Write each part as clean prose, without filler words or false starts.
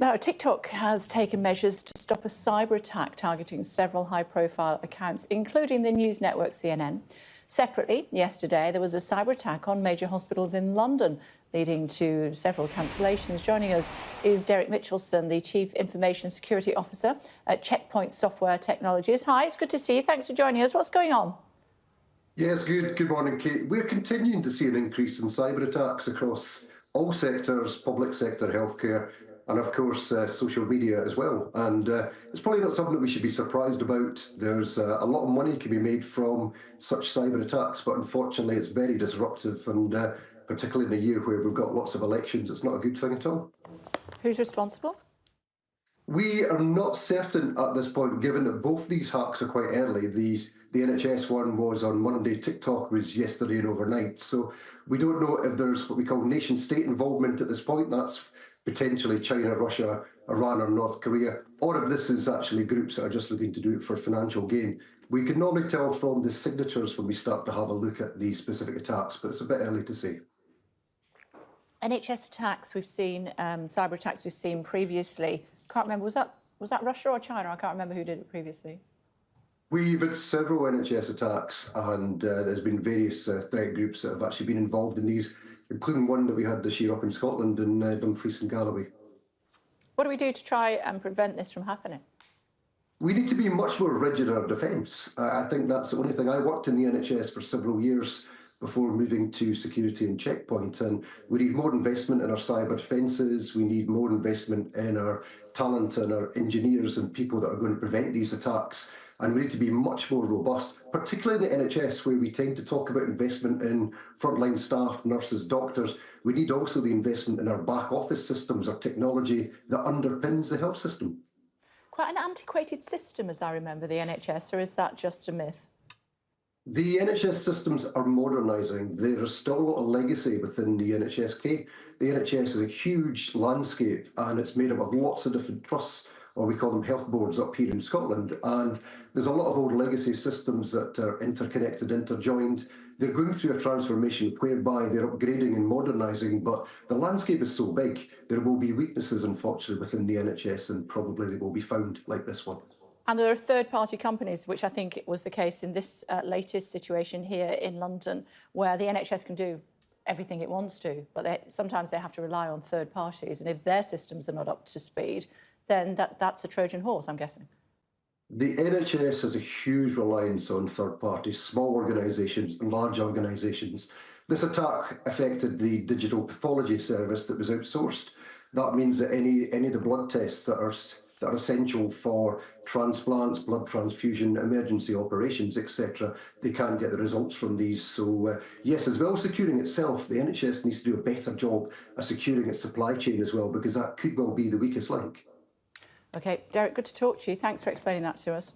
Now, TikTok has taken measures to stop a cyber attack targeting several high-profile accounts, including the news network CNN. Separately, yesterday, there was a cyber attack on major hospitals in London, leading to several cancellations. Joining us is Derek Mitchelson, the Chief Information Security Officer at Checkpoint Software Technologies. Hi, it's good to see you. Thanks for joining us. What's going on? Yes, good morning, Kate. We're continuing to see an increase in cyber attacks across all sectors, public sector, healthcare, and of course, social media as well. And it's probably not something that we should be surprised about. There's a lot of money can be made from such cyber attacks, but unfortunately, it's very disruptive. And particularly in a year where we've got lots of elections, it's not a good thing at all. Who's responsible? We are not certain at this point, given that both these hacks are quite early. The NHS one was on Monday, TikTok was yesterday and overnight. So we don't know if there's what we call nation-state involvement at this point. That's potentially China, Russia, Iran or North Korea, or if this is actually groups that are just looking to do it for financial gain. We can normally tell from the signatures when we start to have a look at these specific attacks, but it's a bit early to say. NHS attacks we've seen, cyber attacks we've seen previously. Can't remember, was that Russia or China? I can't remember who did it previously. We've had several NHS attacks, and there's been various threat groups that have actually been involved in these, including one that we had this year up in Scotland in Dumfries and Galloway. What do we do to try and prevent this from happening? We need to be much more rigid in our defence. I think that's the only thing. I worked in the NHS for several years before moving to security and Checkpoint, and we need more investment in our cyber defences. We need more investment in our talent and our engineers and people that are going to prevent these attacks. And we need to be much more robust, particularly in the NHS, where we tend to talk about investment in frontline staff, nurses, doctors. We need also the investment in our back office systems, our technology that underpins the health system. Quite an antiquated system, as I remember, the NHS, or is that just a myth? The NHS systems are modernising. There is still a lot of legacy within the NHSK. The NHS is a huge landscape, and it's made up of lots of different trusts, or we call them health boards up here in Scotland. And there's a lot of old legacy systems that are interconnected, interjoined. They're going through a transformation whereby they're upgrading and modernising, but the landscape is so big, there will be weaknesses, unfortunately, within the NHS, and probably they will be found like this one. And there are third-party companies, which I think was the case in this latest situation here in London, where the NHS can do everything it wants to, but sometimes they have to rely on third parties. And if their systems are not up to speed, then that's a Trojan horse, I'm guessing. The NHS has a huge reliance on third parties, small organisations and large organisations. This attack affected the digital pathology service that was outsourced. That means that any of the blood tests that are essential for transplants, blood transfusion, emergency operations, etc., they can't get the results from these. So yes, as well as securing itself, the NHS needs to do a better job of securing its supply chain as well, because that could well be the weakest link. OK, Derek, good to talk to you. Thanks for explaining that to us.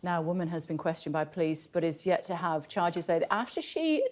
Now, a woman has been questioned by police but is yet to have charges laid after she